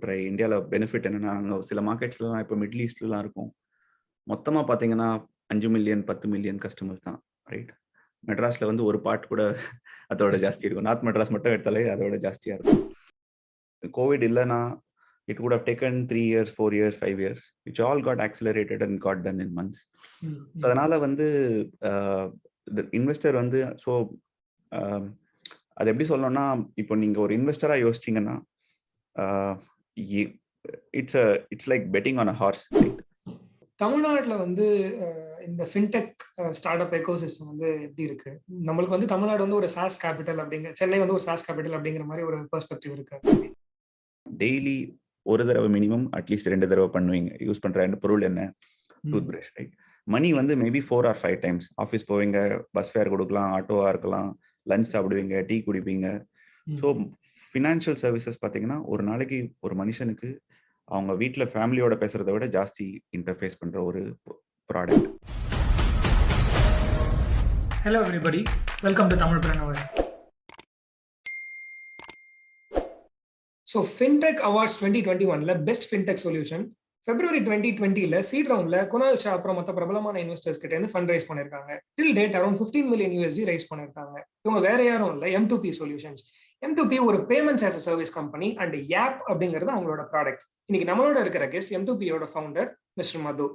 பண்ற இந்தியால பெனிஃபிட் என்னன்னா, அங்க சில மார்க்கெட்ஸ்லாம் இப்ப மிடில் ஈஸ்ட்லலாம் இருக்கும். மொத்தமா பார்த்தீங்கன்னா 5 மில்லியன், 10 மில்லியன் கஸ்டமர்ஸ் தான். ரைட். மெட்ராஸ்ல வந்து ஒரு பார்ட் கூட அதோட ஜாஸ்தி இருக்கும். நார்த் மெட்ராஸ் மட்டும் எடுத்தாலே அதோட ஜாஸ்தியா இருக்கும். கோவிட் இல்லன்னா, it would have taken 3 years, 4 years, 5 years which all got accelerated and got done in months. So அதனால வந்து அ இன்வெஸ்டர் வந்து அ அது எப்படி சொல்லணும்னா, இப்போ நீங்க ஒரு இன்வெஸ்டரா யோசிச்சீங்கன்னா, அ இ it's like betting on a horse. Right. தமிழ்நாட்டுல வந்து இந்த ஃபின்டெக் ஸ்டார்ட் அப் எக்கோசிஸ்டம் வந்து எப்படி இருக்கு? நம்மளுக்கு வந்து தமிழ்நாடு வந்து ஒரு சாஸ் கேபிட்டல் சென்னை வந்து ஒரு சாஸ் கேபிட்டல் அப்படிங்கிற மாதிரி ஒரு பெர்ஸ்பெக்டிவ் இருக்கு. டெய்லி ஒரு தடவை மினிமம் அட்லீஸ்ட் 2 தடவை பண்ணுவீங்க. யூஸ் பண்ற பொருள் என்ன? Tooth brush. ரைட். மணி வந்து மேபி 4 ஆர் 5 டைம்ஸ். ஆஃபீஸ் போவீங்க, பஸ் ஃபேர் குடுக்கலாம், ஆட்டோவா இருக்கலாம், லஞ்ச் சாப்பிடுவீங்க, டீ குடிப்பீங்க. ஸோ ஃபினான்ஷியல் சர்வீசஸ் பார்த்தீங்கன்னா, ஒரு நாளைக்கு ஒரு மனுஷனுக்கு அவங்க வீட்ல ஃபேமிலியோட பேசுறத விட ஜாஸ்தி இன்டர்ஃபேஸ் பண்ற ஒரு product. Hello everybody, welcome to Tamilpreneur. So fintech awards 2021ல பெஸ்ட் ஃபின்டெக் சொல்யூஷன் February 2020ல சீட் ரவுண்ட்ல குணால் ஷா அப்புறம் மற்ற பிரபலமான இன்வெஸ்டர்ஸ் கிட்ட இருந்து ஃபண்ட் ரைஸ் பண்ணிருக்காங்க. Till date around 15 million USD raise பண்ணிருக்காங்க. இவங்க வேற யாரும் இல்ல, M2P சொல்யூஷன்ஸ். M2P ஒரு payments as a service company and app அப்படிங்கிறது அவங்களோட ப்ராடக்ட். இன்னைக்கு நம்மளோட இருக்கிற கெஸ்ட் M2P-யோட founder mister Madhu.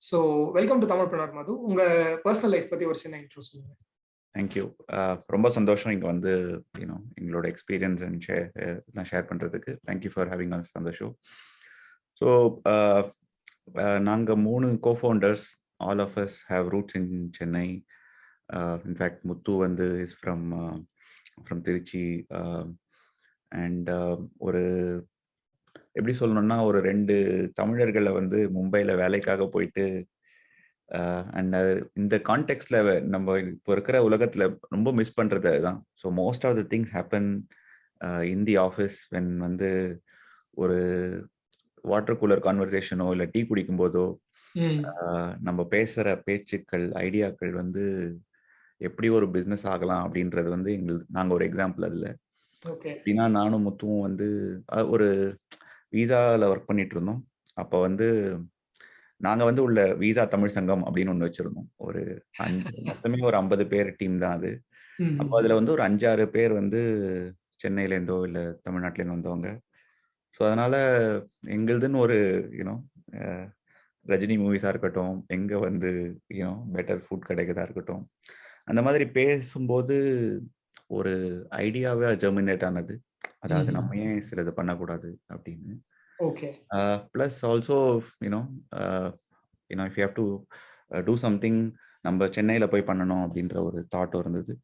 So welcome to Tamilpreneur Madhu. உங்க பர்சனல் லைஃப் பத்தி ஒரு சின்ன இன்ட்ரோ சொல்லுங்க. தேங்க்யூ. ரொம்ப சந்தோஷம் இங்க வந்து எங்களோட எக்ஸ்பீரியன்ஸ் அண்ட் ஷேர் பண்றதுக்கு. Thank you for having us on the show. So நாங்க 3 co-founders. All of us have roots in Chennai. In fact, Muthu வந்து is from Trichy. And ஒரு எப்படி சொல்லணும்னா, ஒரு 2 தமிழர்களை வந்து மும்பைல வேலைக்காக போயிட்டு அண்ட் இந்த கான்டெக்ட்ல நம்ம இப்போ இருக்கிற உலகத்துல ரொம்ப மிஸ் பண்றது அதுதான். So most of the things happen in the office. When வந்து ஒரு வாட்டர் கூலர் கான்வர்சேஷனோ இல்லை டீ குடிக்கும் போதோ நம்ம பேசுற பேச்சுக்கள், ஐடியாக்கள் வந்து எப்படி ஒரு பிஸ்னஸ் ஆகலாம் அப்படின்றது வந்து நாங்கள் ஒரு எக்ஸாம்பிள் அதில். அப்படின்னா நானும் முத்துவும் வந்து ஒரு வீசாவில் ஒர்க் பண்ணிட்டு இருந்தோம். அப்போ வந்து நாங்கள் வந்து உள்ள வீசா தமிழ் சங்கம் அப்படின்னு ஒன்று வச்சிருந்தோம். மொத்தமே ஒரு 50 பேர் டீம் தான் அது. அப்போ அதில் வந்து ஒரு 5-6 பேர் வந்து சென்னையிலேருந்தோ இல்லை தமிழ்நாட்டிலேருந்து வந்தவங்க. ஸோ அதனால எங்களுதுன்னு ஒரு ரஜினி மூவிஸாக இருக்கட்டும், எங்கே வந்து பெட்டர் ஃபுட் கிடைக்கதா இருக்கட்டும், அந்த மாதிரி பேசும்போது ஒரு ஐடியாவே ஜெர்மினேட் ஆனது. அதாவது நம்ம ஏன் சிலது பண்ணக்கூடாது அப்படின்னு. Plus also if you have to do something, நம்ம சென்னையில போய் பண்ணணும் அப்படின்ற ஒரு தாட்டும் இருந்தது.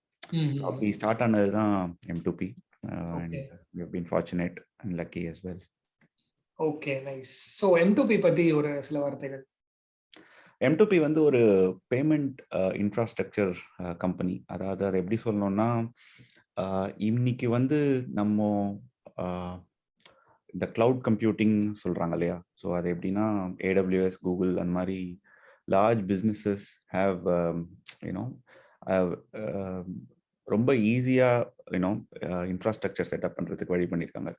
அப்படி ஸ்டார்ட் ஆனது தான் M2P. and we have been fortunate and lucky as well. Okay, nice. So M2P பத்தி ஒரு சில வார்த்தைகள். M2P வந்து ஒரு பேமெண்ட் இன்ஃப்ராஸ்ட்ரக்சர் கம்பெனி. அதாவது அதை எப்படி சொல்லணும்னா, இன்னைக்கு வந்து நம்ம இந்த கிளவுட் கம்ப்யூட்டிங் சொல்றாங்க இல்லையா? ஸோ அது எப்படின்னா AWS, கூகுள் அந்த மாதிரி லார்ஜ் பிஸ்னஸஸ் ஹேவ் ரொம்ப ஈஸியா இன்ஃப்ராஸ்ட்ரக்சர் செட்டப் பண்றதுக்கு வழி பண்ணியிருக்காங்க.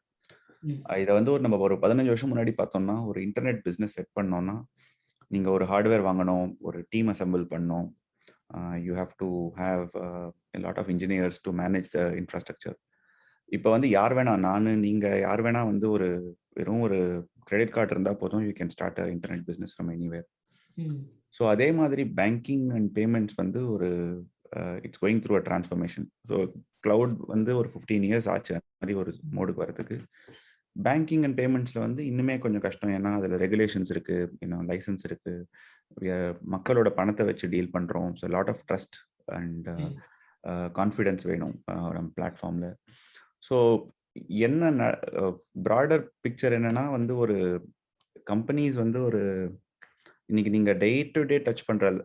இதை வந்து நம்ம ஒரு 15 வருஷம் முன்னாடி பார்த்தோம்னா, ஒரு இன்டர்நெட் பிஸ்னஸ் செட் பண்ணோம்னா, நீங்க ஒரு ஹார்ட்வேர் வாங்கணும், ஒரு டீம் அசெம்பிள் பண்ணணும், you have to have lot of engineers to manage the infrastructure. இப்போ வந்து யார் வேணா, நீங்க யார் வேணா வந்து ஒரு வெறும் ஒரு கிரெடிட் கார்டு இருந்தா போதும், you can start a internet business from anywhere. So அதே மாதிரி பேங்கிங் அண்ட் பேமெண்ட்ஸ் வந்து ஒரு it's going through a transformation. So cloud வந்து ஒரு 15 இயர்ஸ் ஆச்சு அந்த மாதிரி ஒரு மோடுக்கு வரதுக்கு. பேங்கிங் அண்ட் பேமெண்ட்ஸ்ல வந்து இன்னுமே கொஞ்சம் கஷ்டம். ஏன்னா அதுல ரெகுலேஷன்ஸ் இருக்கு, லைசன்ஸ் இருக்கு, மக்களோட பணத்தை வச்சு டீல் பண்றோம். So lot of trust and confidence வேணும் நம்ம பிளாட்ஃபார்ம்ல. ஸோ என்ன ப்ராடர் பிக்சர் என்னன்னா வந்து, ஒரு கம்பெனிஸ் வந்து ஒரு இன்னைக்கு நீங்க டே டு டே டச் பண்ற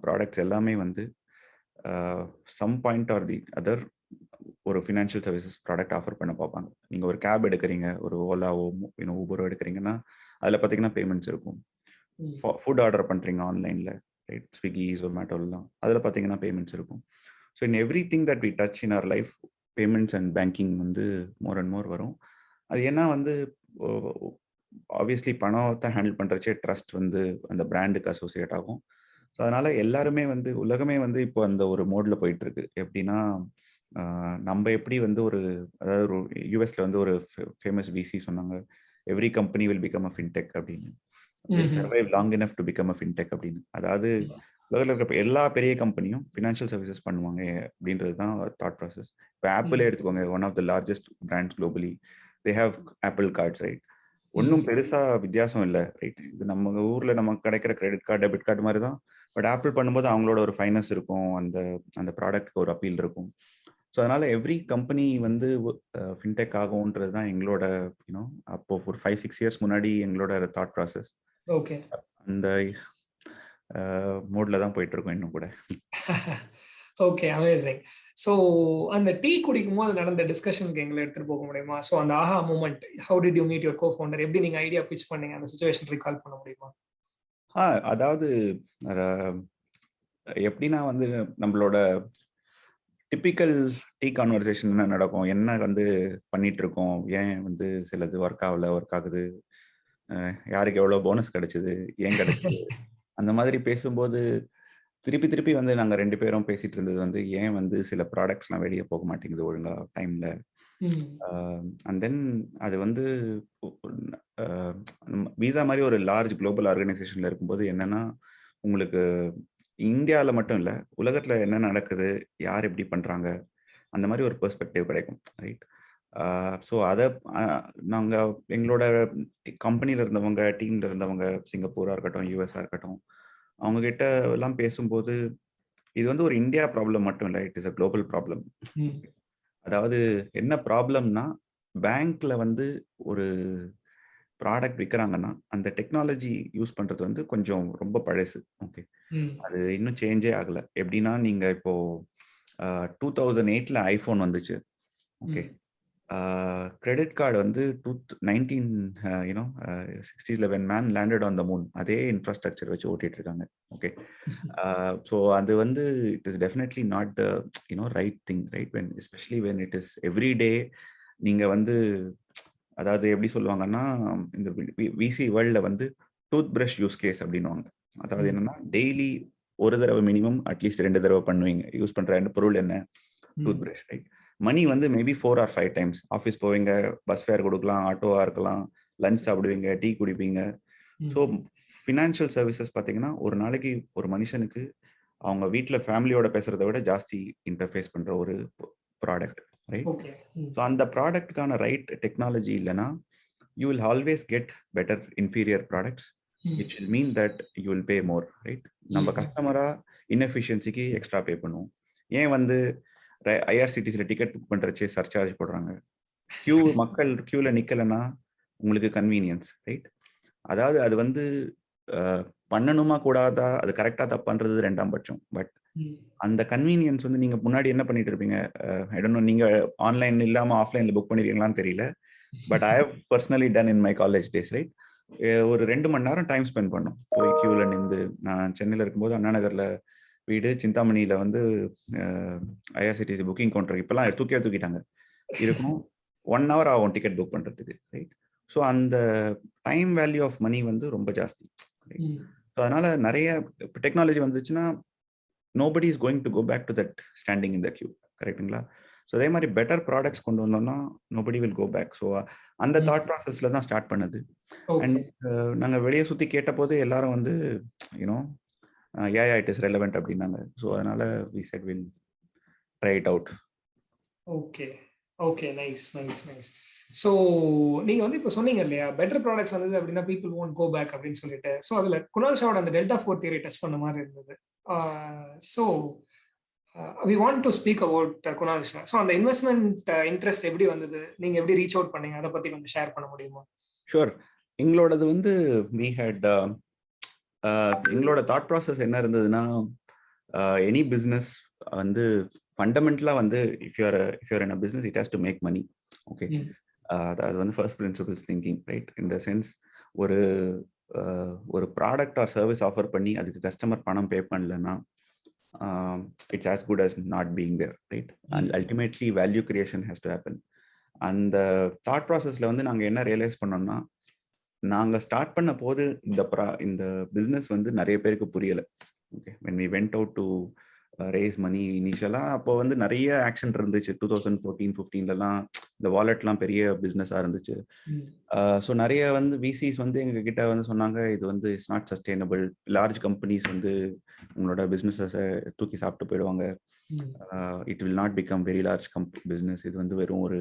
ப்ராடக்ட்ஸ் எல்லாமே வந்து some point or the other ஒரு ஃபினான்ஷியல் சர்வீசஸ் ப்ராடக்ட் ஆஃபர் பண்ண பார்ப்பாங்க. நீங்க ஒரு கேப் எடுக்கிறீங்க, ஒரு ஓலாவோ ஊபரோ எடுக்கிறீங்கன்னா அதில் பார்த்தீங்கன்னா பேமெண்ட்ஸ் இருக்கும். ஃபுட் ஆர்டர் பண்ணுறீங்க ஆன்லைனில், ரைட், ஸ்விக்கி, ஜொமேட்டோலாம், அதில் பார்த்தீங்கன்னா பேமெண்ட்ஸ் இருக்கும். So in every thing that we touch in our life, payments and banking வந்து மோர் அண்ட் மோர் வரும். அது ஏன்னா வந்து ஆப்வியஸ்லி பணத்தை ஹேண்டில் பண்ணுறச்சே ட்ரஸ்ட் வந்து அந்த பிராண்டுக்கு அசோசியேட் ஆகும். ஸோ அதனால எல்லாருமே வந்து உலகமே வந்து இப்போ அந்த ஒரு மோட்ல போயிட்டு இருக்கு. எப்படின்னா நம்ம எப்படி வந்து ஒரு அதாவது ஒரு யூஎஸ்ல வந்து ஒரு ஃபேமஸ் விசி சொன்னாங்க, every company will become a fintech அப்படின்னு, will survive long enough to become a fintech அப்படின்னு. அதாவது உலகில் இருக்கிற எல்லா பெரிய கம்பெனியும் ஃபினான்ஷியல் சர்வீசஸ் பண்ணுவாங்க அப்படின்றது தான் தாட் ப்ராசஸ். இப்போ ஆப்பிளே எடுத்துக்கோங்க, one of the largest brands globally, they have Apple cards, right? ஒன்றும் பெருசா வித்தியாசம் இல்லை, ரைட்? இது நம்ம ஊர்ல நமக்கு கிடைக்கிற கிரெடிட் கார்டு டெபிட் கார்டு மாதிரி தான். பட் ஆப்பிள் பண்ணும்போது அவங்களோட ஒரு ஃபைனஸ் இருக்கும், அந்த அந்த ப்ராடக்ட்க்கு ஒரு அப்பீல் இருக்கும். ஸோ அதனால எவ்ரி கம்பெனி வந்து ஃபின்டெக் ஆகும்ன்றது தான் எங்களோட யூனோ அப்போ ஒரு 5-6 இயர்ஸ் முன்னாடி எங்களோட தாட் ப்ராசஸ். ஓகே, அந்த மோட்ல தான் போயிட்டு இருக்கோம் இன்னும் கூட. Okay, amazing. ஸோ அந்த டீ குடிக்கும் போது நடந்த டிஸ்கஷனுக்கு எங்களை எடுத்துட்டு போக முடியுமா? ஸோ அந்த aha moment, how did you meet your co founder, எப்படி நீங்க ஐடியா பிச் பண்ணீங்க, அந்த சிச்சுவேஷன் ரீகால் பண்ண முடியுமா? அதாவது எப்படின்னா வந்து நம்மளோட டிப்பிக்கல் டீ கான்வர்சேஷன் என்ன நடக்கும், என்ன வந்து பண்ணிட்டு இருக்கோம், ஏன் வந்து சிலது ஒர்க் ஆகுது, யாருக்கு எவ்வளோ போனஸ் கிடைச்சது, ஏன் கிடைச்சது, அந்த மாதிரி பேசும்போது திருப்பி திருப்பி வந்து நாங்கள் 2 பேரும் பேசிட்டு இருந்தது வந்து ஏன் வந்து சில ப்ராடக்ட்ஸ்லாம் வெளியே போக மாட்டேங்குது ஒழுங்கா டைம்ல. அண்ட் தென் அது வந்து விசா மாதிரி ஒரு லார்ஜ் குளோபல் ஆர்கனைசேஷன்ல இருக்கும்போது என்னன்னா, உங்களுக்கு இந்தியாவில் மட்டும் இல்லை, உலகத்தில் என்ன நடக்குது, யார் எப்படி பண்றாங்க, அந்த மாதிரி ஒரு பெர்ஸ்பெக்டிவ் கிடைக்கும், ரைட்? ஸோ அதை நாங்கள் எங்களோட கம்பெனியில் இருந்தவங்க, டீமில் இருந்தவங்க, சிங்கப்பூராக இருக்கட்டும், யூஎஸ்ஆ இருக்கட்டும், அவங்க கிட்ட எல்லாம் பேசும்போது இது வந்து ஒரு இந்தியா ப்ராப்ளம் மட்டும் இல்லை, it is a global problem. அதாவது என்ன ப்ராப்ளம்னா, பேங்க்ல வந்து ஒரு ப்ராடக்ட் விற்கிறாங்கன்னா அந்த டெக்னாலஜி யூஸ் பண்றது வந்து கொஞ்சம் ரொம்ப பழசு. ஓகே, அது இன்னும் சேஞ்சே ஆகல. எப்படின்னா நீங்க இப்போ 2008ல ஐபோன் வந்துச்சு. ஓகே, கிரெடிட் கார்டு வந்து 1960s when man landed on the moon அதே இன்ஃப்ராஸ்ட்ரக்சர் வச்சு ஓட்டிட்டு இருக்காங்க. ஓகே, ஸோ அது வந்து it is definitely not the right thing, right? When especially when it is everyday நீங்க வந்து அதாவது எப்படி சொல்லுவாங்கன்னா, இந்த விசி வேர்ல்ட்ல வந்து டூத் பிரஷ் யூஸ் கேஸ் அப்படின்னுவாங்க. அதாவது என்னன்னா டெய்லி ஒரு தடவை மினிமம் அட்லீஸ்ட் 2 தடவை பண்ணுவீங்க. யூஸ் பண்ற பொருள் என்ன? Tooth brush, right? மணி வந்து மேபி 4 or 5 டைம்ஸ். ஆஃபீஸ் போவீங்க, பஸ் ஃபேர் கொடுக்கலாம், ஆட்டோவா இருக்கலாம், லஞ்ச் சாப்பிடுவீங்க, டீ குடிப்பீங்க. ஸோ ஃபினான்ஷியல் சர்வீசஸ் பார்த்தீங்கன்னா ஒரு நாளைக்கு ஒரு மனுஷனுக்கு அவங்க வீட்டில் ஃபேமிலியோட பேசுறதை விட ஜாஸ்தி இன்டர்ஃபேஸ் பண்ற ஒரு ப்ராடக்ட், ரைட்? ஸோ அந்த ப்ராடக்ட்டுக்கான ரைட் டெக்னாலஜி இல்லைன்னா you will always get better inferior products, which will mean that you will pay more, right? நம்ம கஸ்டமரா இன்எஃபிஷியன்சிக்கு எக்ஸ்ட்ரா பே பண்ணுவோம். ஏன் வந்து ஐஆர்சிடிசியில் டிக்கெட் புக் பண்ணுறச்சே சர்சார்ஜ் போடுறாங்க? மக்கள் கியூல நிக்கலைன்னா உங்களுக்கு கன்வீனியன்ஸ், ரைட்? அதாவது அது வந்து பண்ணணுமா கூடாதா, அது கரெக்டா தப்புன்றது 2ஆம் பட்சம். பட் அந்த கன்வீனியன்ஸ் வந்து நீங்க முன்னாடி என்ன பண்ணிட்டு இருப்பீங்க, ஐ டோன்ட் நோ, நீங்க ஆன்லைன் இல்லாம ஆஃப்லைன்ல புக் பண்ணிருக்கீங்களான்னு தெரியல. But I have personally done in my college days, right? ஒரு 2 மணி நேரம் டைம் ஸ்பெண்ட் பண்ணோம் போய் கியூல நின்று. நான் சென்னையில் இருக்கும்போது அண்ணா நகர்ல வீடு, சிந்தாமணியில வந்து ஐஆர்சிடிசி புக்கிங் கவுண்டர் இப்பெல்லாம் தூக்கிட்டாங்க, இருக்கும். 1 hour ஆகும் டிக்கெட் புக் பண்றதுக்கு, ரைட்? ஸோ அந்த டைம் வேல்யூ ஆஃப் மணி வந்து ரொம்ப ஜாஸ்தி. அதனால நிறைய டெக்னாலஜி வந்துச்சுன்னா nobody is going to go back to that standing in the queue, கரெக்ட்டுங்களா? ஸோ அதே மாதிரி பெட்டர் ப்ராடக்ட்ஸ் கொண்டு வந்தோம்னா nobody will go back. So அந்த தாட் ப்ராசஸ்ல தான் ஸ்டார்ட் பண்ணது. அண்ட் நாங்கள் வெளியே சுற்றி கேட்ட போது எல்லாரும் வந்து இட் இஸ் ரெலவெண்ட் அப்படின்னாங்க. ஸோ அதனால we said we'll try it out. Okay, okay, nice, nice, nice. So நீங்க வந்து இப்போ சொன்னீங்க இல்லையா, பெட்டர் ப்ராடக்ட்ஸ் வந்தது அப்படின்னா பீப்புள் won't go back அப்படின்னு சொல்லிட்டு. ஸோ அதுல குணால் ஷாவோட அந்த டெல்டா 4 தியரி டச் பண்ண மாதிரி இருந்தது. So we want to speak about Kunal Shah. So அந்த இன்வெஸ்ட்மெண்ட் இன்ட்ரெஸ்ட் எப்படி வந்தது, நீங்க எப்படி ரீச் அவுட் பண்ணீங்க, அதை பத்தி கொஞ்சம் ஷேர் பண்ண முடியுமா? ஷூர். எங்களோடது வந்து we had எங்களோட தாட் ப்ராசஸ் என்ன இருந்ததுன்னா, எனி பிஸ்னஸ் வந்து ஃபண்டமெண்டலாக வந்து if you're in a business it has to make money. Okay, அது வந்து ஃபர்ஸ்ட் பிரின்சிபிள்ஸ் திங்கிங், ரைட்? இந்த சென்ஸ் ஒரு ப்ராடக்ட் ஆர் சர்வீஸ் ஆஃபர் பண்ணி அதுக்கு கஸ்டமர் பணம் பே பண்ணலன்னா it's as good as not being there, right? And ultimately value creation has to happen. அந்த thought ப்ராசஸ்ல வந்து நாங்கள் என்ன ரியலைஸ் பண்ணோம்னா, நாங்க ஸ்டார்ட் பண்ண போது இந்த பிசினஸ் வந்து நிறைய பேருக்கு புரியல. Okay, when we went out to raise money இனிஷியலா, அப்போ வந்து நிறைய ஆக்ஷன் இருந்துச்சு. 2014-15லலாம் இந்த வாலெட்லாம் பெரிய பிசினஸா இருந்துச்சு. ஸோ நிறைய வந்து விசிஸ் வந்து எங்க கிட்ட வந்து சொன்னாங்க, இது வந்து it's not sustainable. Large companies வந்து உங்களோட பிசினஸை தூக்கி சாப்பிட்டு போயிடுவாங்க. It will not become very large business. இது வந்து வெறும் ஒரு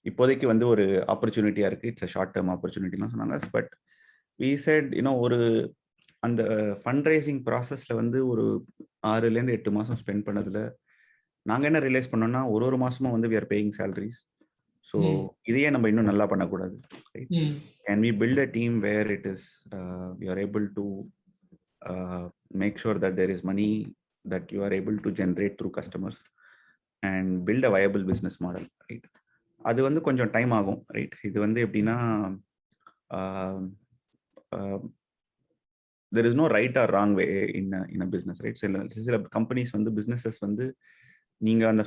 இப்போதைக்கு வந்து ஒரு ஆப்பர்ச்சுனிட்டியா இருக்கு. இட்ஸ் ஷார்ட் டேர்ம் ஆப்பர்ச்சுனிட்டிலாம் சொன்னாங்க. பட் வி செட் ஒரு அந்த ஃபண்ட் ரைசிங் ப்ராசஸ்ல வந்து ஒரு 6லேருந்து 8 மாசம் ஸ்பெண்ட் பண்ணதுல நாங்க என்ன ரியலைஸ் பண்ணோம்னா, ஒரு மாசமும் வந்து we are paying salaries. So இதையே நம்ம இன்னும் நல்லா பண்ணக்கூடாது. Can we build a team where it is you are able to make sure that there is money that you are able to generate through customers and build a viable business model, right? அது வந்து கொஞ்சம் time ஆகும், right? இது வந்து எப்படின்னா, there is no right or wrong way in a business, right? சில companies வந்து businesses வந்து நீங்க அந்த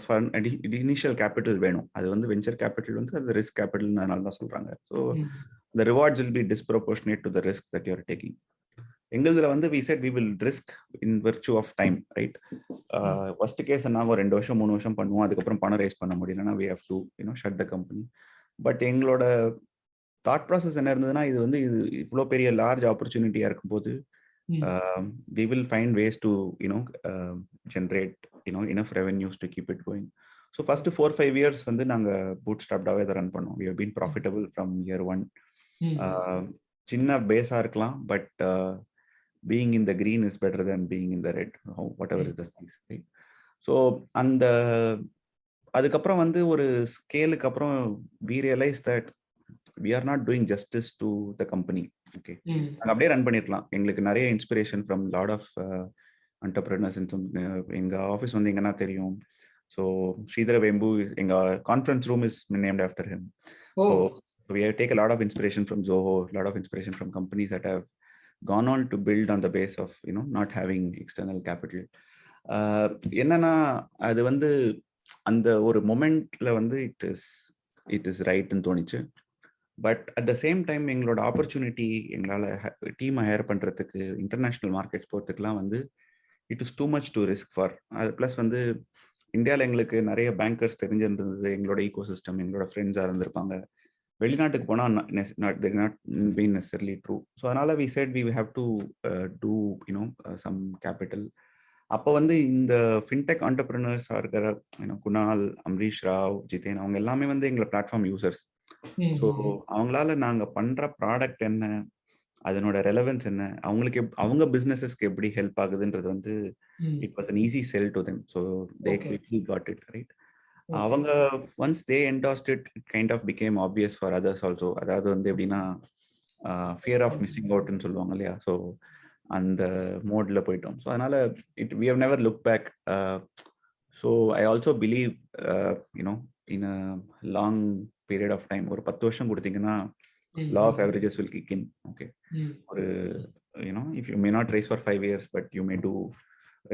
இனிஷியல் கேபிட்டல் வேணும். அது வந்து வெஞ்சர் கேபிட்டல் வந்து அது ரிஸ்க் கேபிட்டல் அதனால தான் சொல்றாங்க. So the rewards will be disproportionate to the risk that you are taking. எங்களுதுல வந்து we said we will risk in virtue of time, right? First case நாங்க 2 வருஷம் 3 வருஷம் பண்ணுவோம், அதுக்கப்புறம் பணம் ரைஸ் பண்ண முடியலன்னா we have to shut the company. But எங்களோட தாட் ப்ராசஸ் என்ன இருந்ததுன்னா, இது வந்து இவ்வளோ பெரிய லார்ஜ் ஆப்பர்ச்சுனிட்டியா இருக்கும்போது we will find ways to generate enough revenues to keep it going. So first 4-5 years வந்து நாங்க bootstrapped-ஆவே அதை ரன் பண்ணோம். We have been profitable from year 1. சின்ன பேஸா இருக்கலாம், but being in the green is better than being in the red, whatever is the size, right? So அந்த அதுக்கப்புறம் வந்து ஒரு ஸ்கேலுக்கு அப்புறம் we realized that we are not doing justice to the company. Okay, நாங்க அப்படியே run பண்ணிருக்கலாம். எங்களுக்கு நிறைய inspiration from lot of entrepreneurs. எங்க ஆஃபீஸ் வந்து எங்கன்னா தெரியும். ஸோ ஸ்ரீதர வெம்பு, எங்க conference room is named after him. So we have taken a lot of inspiration from Zoho, a lot of inspiration from companies that have gone on to build on the base of not having external capital. என்னன்னா அது வந்து அந்த ஒரு மொமெண்ட்ல வந்து it is ரைட்னு தோணிச்சு. But at the same time எங்களோட opportunity, எங்களால் டீமை ஹையர் பண்ணுறதுக்கு, இன்டர்நேஷ்னல் மார்க்கெட்ஸ் போகிறதுக்குலாம் வந்து it is too much to risk for. அது ப்ளஸ் வந்து இந்தியாவில் எங்களுக்கு நிறைய பேங்கர்ஸ் தெரிஞ்சிருந்தது, எங்களோட ஈகோ சிஸ்டம், எங்களோட ஃப்ரெண்ட்ஸாக இருந்திருப்பாங்க. வெளிநாட்டுக்கு போனால் not been necessarily true. So அதனால we said we have to do some capital. அப்போ வந்து இந்த ஃபின்டெக் ஆண்டர்பிரினர்ஸாக இருக்கிற குணால், அம்ரீஷ் ராவ், ஜிதேன், அவங்க எல்லாமே வந்து எங்களை பிளாட்ஃபார்ம் யூசர்ஸ். ஸோ அவங்களால நாங்க பண்ற ப்ராடக்ட் என்ன, அதனோட ரெலவன்ஸ் என்ன, அவங்களுக்கு அவங்க பிசினஸஸ்க்கு எப்படி ஹெல்ப் ஆகுதுன்றது வந்து it was an easy sell to them. So they quickly got it, right? அவங்க once they endorsed it, it kind of became obvious for others also. அதாவது வந்து எப்படின்னா fear of missing out ன்னு சொல்லுவாங்க இல்லையா? ஸோ அந்த மோட்ல போயிட்டோம். ஸோ அதனால we have never looked back. So I also believe in a long period of time, ஒரு 10 வருஷம் கொடுத்தீங்கன்னா law of averages will kick in. Okay, ஒரு if you may not raise for 5 years, but you may do,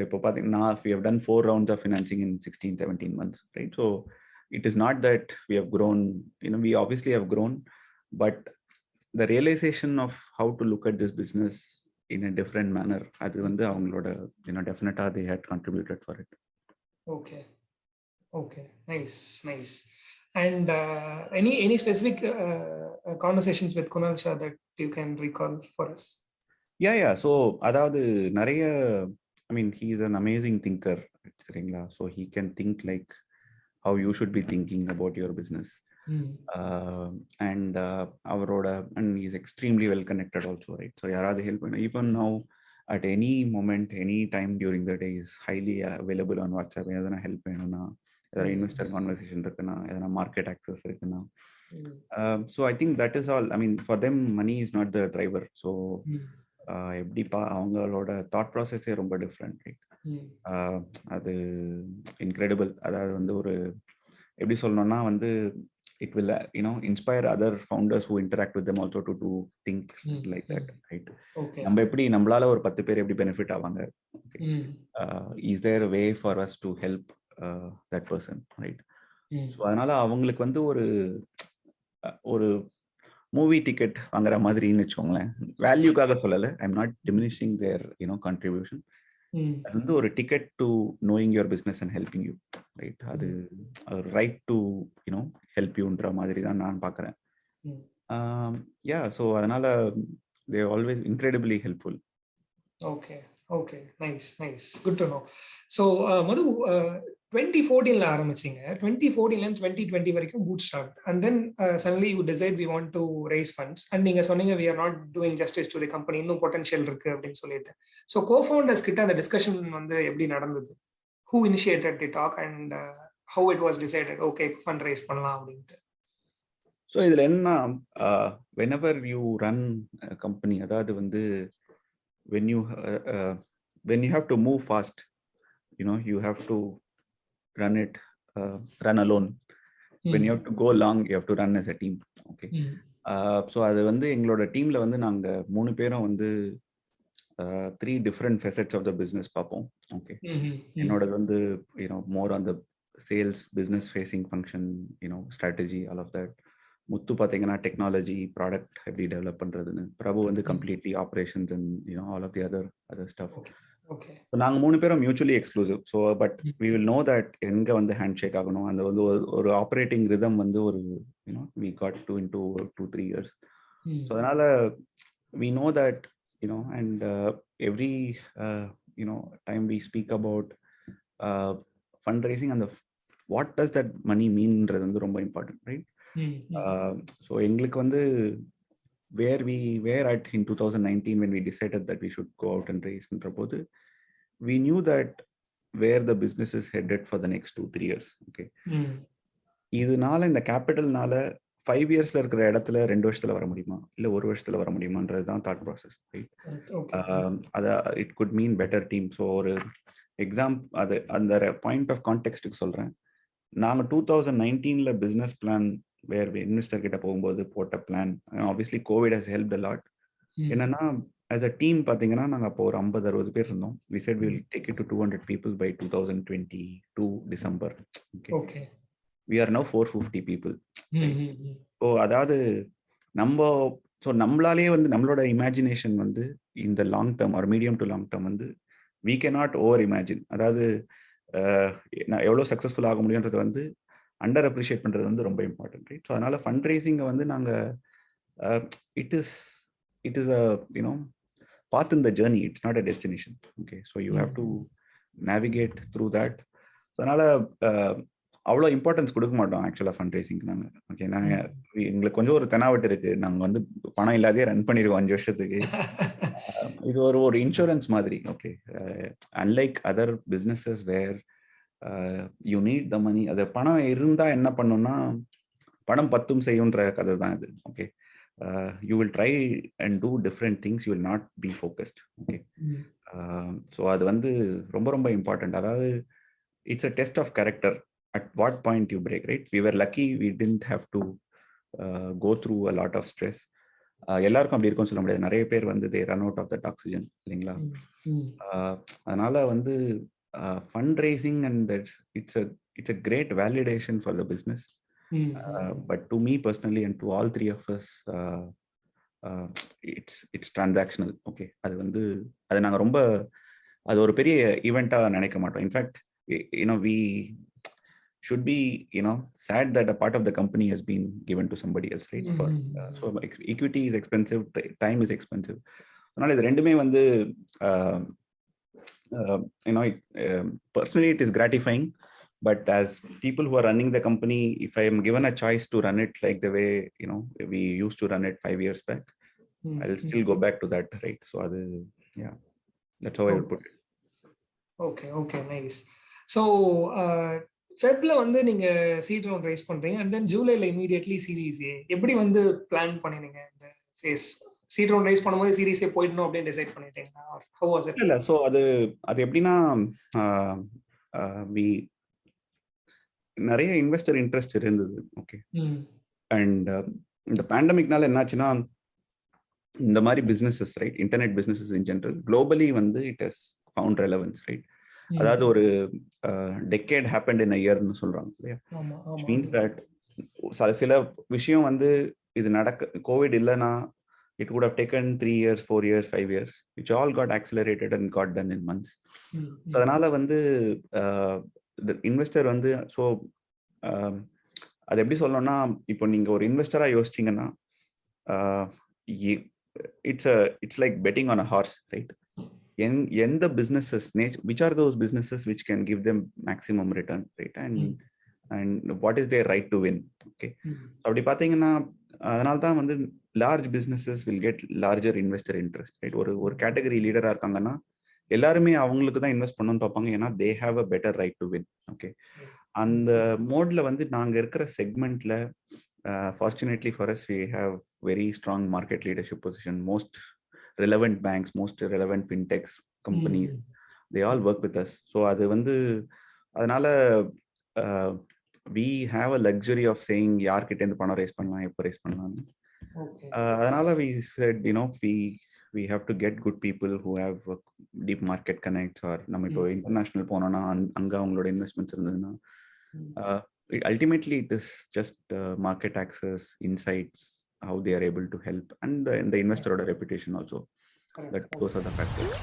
இப்போ பார்த்தீங்கன்னா we have done 4 rounds of financing in 16-17 months, right? So it is not that we have grown, we obviously have grown, but the realization of how to look at this business in a different manner, அது வந்து அவங்களோட definitely they had contributed for it. Okay, nice. And any specific conversations with Kunal Shah that you can recall for us? Yeah. So அதாவது நிறைய, I mean, he is an amazing thinker, சரிங்களா? So he can think like how you should be thinking about your business. And அவரோட, and he is extremely well connected also, right? So யாராவது help பண்ண, even now at any moment, any time during the day is highly available on WhatsApp. எதனா help வேணும்னா, எதனா investor conversation இருக்குன்னா, எதனா market access இருக்குன்னா. So I think that is all. I mean, for them money is not the driver. So எப்படிப்பா அவங்களோட thought ப்ராசஸே ரொம்ப different, right? அது இன்க்ரெடிபிள். அதாவது வந்து ஒரு எப்படி சொல்லணும்னா வந்து it will inspire other founders who interact with them also to think like that, right? நம்ம எப்படி நம்மளால ஒரு 10 பேர் எப்படி பெனிஃபிட் ஆவாங்க? is there a way for us to help that person, right? So அதனால அவங்களுக்கு வந்து ஒரு மூவி டிக்கெட் வாங்குற மாதிரின்னு வச்சுக்கோங்களேன். வேல்யூக்காக சொல்லலை, I am not diminishing their contribution. அது வந்து ஒரு ticket to knowing your business and helping you, right? அது ரைட் டு ஹெல்ப் யூன்ற மாதிரி தான் நான் பார்க்குறேன். யா, ஸோ அதனால they always incredibly helpful. Okay okay, nice nice, good to know. So Madhu, 2014ல ஆரம்பிச்சிங்க, 2014லேருந்து 2020 வரைக்கும் boot start, and then suddenly you decide we want to raise funds, and நீங்க சொன்னீங்க we are not doing justice to the company, இன்னும் potential இருக்கு அப்படின்னு சொல்லிட்டு. ஸோ கோஃபவுண்டர்ஸ் கிட்ட அந்த டிஸ்கஷன் வந்து எப்படி நடந்தது? Who initiated the talk and how it was decided okay fund raise பண்ணலாம் அப்படின்ட்டு? ஸோ இதில் என்ன, whenever you run a company, அதாவது வந்து when you have to move fast, you have to run alone. When you have to go long, you have to run as a team. Okay. So அது வந்து எங்களோட டீம்ல வந்து நாங்கள் 3 பேரும் வந்து 3 different facets of the business பார்ப்போம். Okay, என்னோடது வந்து more on the sales, business facing function, strategy, all of that. முத்து பார்த்தீங்கன்னா டெக்னாலஜி, ப்ராடக்ட் எப்படி டெவலப் பண்ணுறதுன்னு. பிரபு வந்து completely operations and all of the other stuff. So நாங்கள் 3 பேரும் mutually exclusive. So but we will know that எங்கே வந்து hand shake ஆகணும், அந்த வந்து ஒரு ஆப்ரேட்டிங் ரிதம் வந்து ஒரு we got to in 2-3 years. So அதனால we know that and every time we speak about fund raising, அந்த வாட் டஸ் தட் மணி மீன்ன்றது வந்து ரொம்ப இம்பார்ட்டன்ட், ரைட்? ஸோ எங்களுக்கு வந்து where we were at in 2019 when we decided that we should go out and raise ன்ற போது we knew that where the business is headed for the next 2-3 years. Okay, இதனால இந்த கேபிட்டல்னால 5 yearsல இருக்கிற இடத்துல 2 வருஷத்துல வர முடியுமா, இல்ல 1 வருஷத்துல வர முடியுமான்றது தான் தாட் ப்ராசஸ், ரைட்? அது it good mean better team. So ஒரு அது அந்த பாயிண்ட் ஆஃப் கான்டெக்ஸ்டுக்கு சொல்றேன். நாங்கள் 2019ல பிஸ்னஸ் பிளான் வேர் இன்வெஸ்டர் கிட்ட போகும்போது போட்ட plan, obviously covid has helped a lot. என்னன்னா ஆஸ் அ டீம் பார்த்தீங்கன்னா நாங்கள் அப்போ ஒரு 50-60 பேர் இருந்தோம். We said we will take it to 200 people by 2022 December. Okay, we are now 450 people. So அதாவது நம்மளாலே வந்து நம்மளோட இமேஜினேஷன் வந்து இந்த long term R medium to long term வந்து வி கேனாட் ஓவர் இமேஜின். அதாவது எவ்வளோ சக்ஸஸ்ஃபுல் ஆக முடியுன்றது வந்து அண்டர் அப்ரிஷியேட் பண்ணுறது வந்து ரொம்ப இம்பார்ட்டன்ட், ரைட்? ஸோ அதனால ஃபண்ட் ரைசிங்கை வந்து நாங்கள் it is a path in the journey, it's not a destination. Okay, so you have to navigate through that. So அதனால அவ்வளோ இம்பார்ட்டன்ஸ் கொடுக்க மாட்டோம் ஆக்சுவலாக ஃபண்ட் ரைசிங்க்கு நாங்கள். ஓகே, நாங்கள் எங்களுக்கு கொஞ்சம் ஒரு தெனாவட்டு இருக்கு, நாங்கள் வந்து பணம் இல்லாதே ரன் பண்ணிடுவோம் 5 வருஷத்துக்கு. இது ஒரு இன்சூரன்ஸ் மாதிரி. Okay, unlike other businesses where you need the money. அது பணம் இருந்தா என்ன பண்ணும்னா பணம் பத்தும் செய்யுன்ற கதை தான் இது. Okay, you will try and do different things, you will not be focused. Okay, so அது வந்து ரொம்ப ரொம்ப இம்பார்ட்டன்ட். அதாவது it's a test of character at what point you break, right? We were lucky, we didn't have to go through a lot of stress. எல்லாருக்கும் அப்படி இருக்கும்னு சொல்ல முடியாது. நிறைய பேர் வந்து they run out of that oxygen, இல்லைங்களா? அதனால வந்து fundraising and that it's a great validation for the business. But to me personally and to all 3 of us, it's transactional. Okay, அது நாங்க ரொம்ப அது ஒரு பெரிய ஈவெண்டா நினைக்க மாட்டோம். In fact we should be sad that a part of the company has been given to somebody else, right? For so equity is expensive, time is expensive. அதனால இது ரெண்டுமே வந்து personally it is gratifying. But as people who are running the company, if I am given a choice to run it like the way we used to run it 5 years back, I'll still go back to that, right? So yeah, that's how I would put it. Okay, nice. So ஃபெப்ல வந்து நீங்க seed round raise பண்றீங்க, and then ஜூலைல immediately series A. எப்படி வந்து plan பண்ணினீங்க இந்த phase? Seed round raise பண்ணும்போது சீரிஸ் ஏ போய்டணும் அப்படின்னு டிசைட் பண்ணிட்டீங்களா? how was it? இல்ல, சோ அது எப்படின்னா நிறைய இன்வெஸ்டர் இன்ட்ரெஸ்ட் இருந்தது. ஓகே, அண்ட் இந்த பேண்டமிக்னால என்னாச்சுன்னா இந்த மாதிரி businesses, right, internet businesses in general globally வந்து it has found relevance, right? அதாவது ஒரு டெக்கேட் ஹேப்பன்ட் இன் a yearன்னு சொல்றாங்க இல்லையா? மீன்ஸ் தட் சில விஷயம் வந்து இது கோவிட் இல்லைன்னா it would have taken 3 years, 4 years, 5 years, which all got accelerated and got done in months. So அதனால வந்து இன்வெஸ்டர் வந்து ஸோ அது எப்படி சொல்லணும்னா, இப்போ நீங்க ஒரு இன்வெஸ்டரா யோசிச்சீங்கன்னா it's like betting on a horse, right? எந்த businesses which are those businesses which can give them maximum return, right? And what is their right to win? Okay, அப்படி பார்த்தீங்கன்னா அதனால தான் வந்து large businesses will get larger investor interest, right? ஒரு category லீடராக இருக்காங்கன்னா எல்லாருமே அவங்களுக்கு தான் இன்வெஸ்ட் பண்ணணும்னு பார்ப்பாங்க, ஏன்னா they have a better right to win. Okay, அந்த மோட்ல வந்து நாங்கள் இருக்கிற செக்மெண்ட்ல fortunately for us we have very strong market leadership position. Most relevant banks, most relevant fintechs companies, they all work with us. So அது வந்து அதனால we have a luxury of saying யார்கிட்ட இருந்து பணம் ரேஸ் பண்ணலாம், எப்போ ரேஸ் பண்ணலாம். அதனால we said, we have to get good people who have deep market connects, or நம்ம இப்போ இன்டர்நேஷனல் போனோம்னா அங்கே அவங்களோட இன்வெஸ்ட்மெண்ட்ஸ் இருந்ததுன்னா ultimately it is just market access, insights, how they are able to help, and the investor reputation also. Those are the factors.